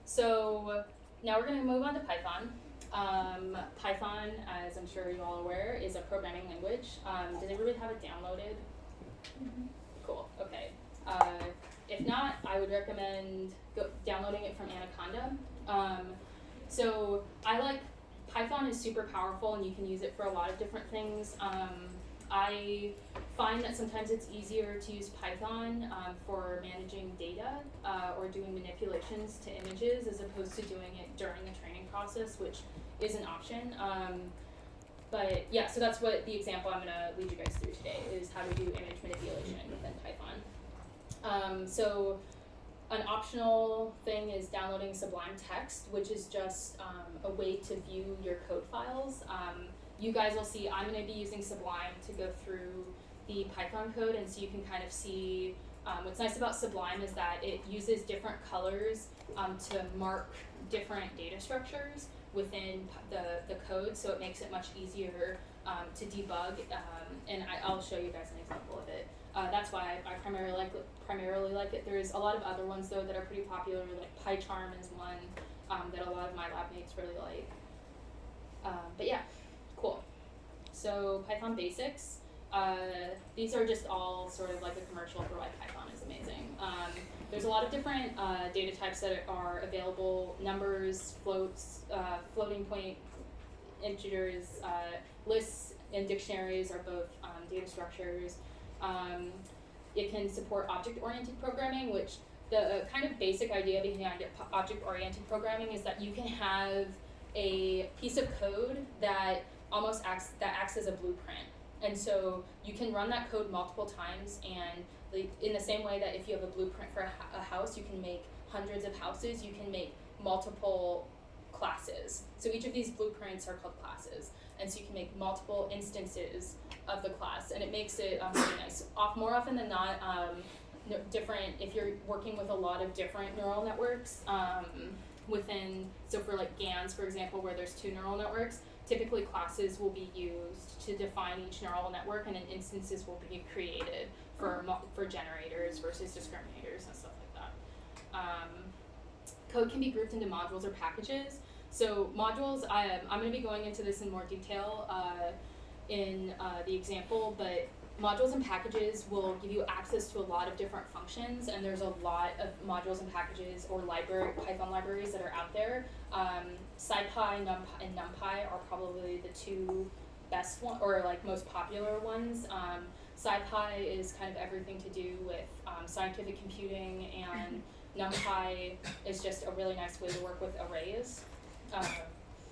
So now we're going to move on to Python. Python, as I'm sure you're all aware, is a programming language. Does everybody have it downloaded? Mm-hmm. Cool, okay. If not, I would recommend downloading it from Anaconda. So Python is super powerful and you can use it for a lot of different things. I find that sometimes it's easier to use Python for managing data or doing manipulations to images as opposed to doing it during the training process, which is an option. But yeah, so that's what the example I'm going to lead you guys through today is how to do image manipulation within Python. So an optional thing is downloading Sublime text, which is just a way to view your code files. You guys will see I'm going to be using Sublime to go through the Python code, and so you can kind of see what's nice about Sublime is that it uses different colors to mark different data structures within the code, so it makes it much easier to debug, and I'll show you guys an example of it. That's why I primarily like it. There's a lot of other ones though that are pretty popular, like PyCharm is one that a lot of my lab mates really like. But yeah, cool. So Python basics. These are just all sort of like a commercial for why Python is amazing. There's a lot of different data types that are available: numbers, floats, floating point integers, lists, and dictionaries are both data structures. It can support object-oriented programming, which the kind of basic idea behind object-oriented programming is that you can have a piece of code that almost acts as a blueprint. And so you can run that code multiple times, and in the same way that if you have a blueprint for a house, you can make hundreds of houses, you can make multiple classes. So each of these blueprints are called classes. And so you can make multiple instances of the class, and it makes it really nice. More often than not, different, if you're working with a lot of different neural networks so for like GANs, for example, where there's two neural networks, typically classes will be used to define each neural network, and then instances will be created for generators versus discriminators and stuff like that. Code can be grouped into modules or packages. So modules, I'm going to be going into this in more detail in the example, but modules and packages will give you access to a lot of different functions, and there's a lot of modules and packages or Python libraries that are out there. SciPy and NumPy are probably the two best one, or like most popular ones. SciPy is kind of everything to do with scientific computing, and NumPy is just a really nice way to work with arrays.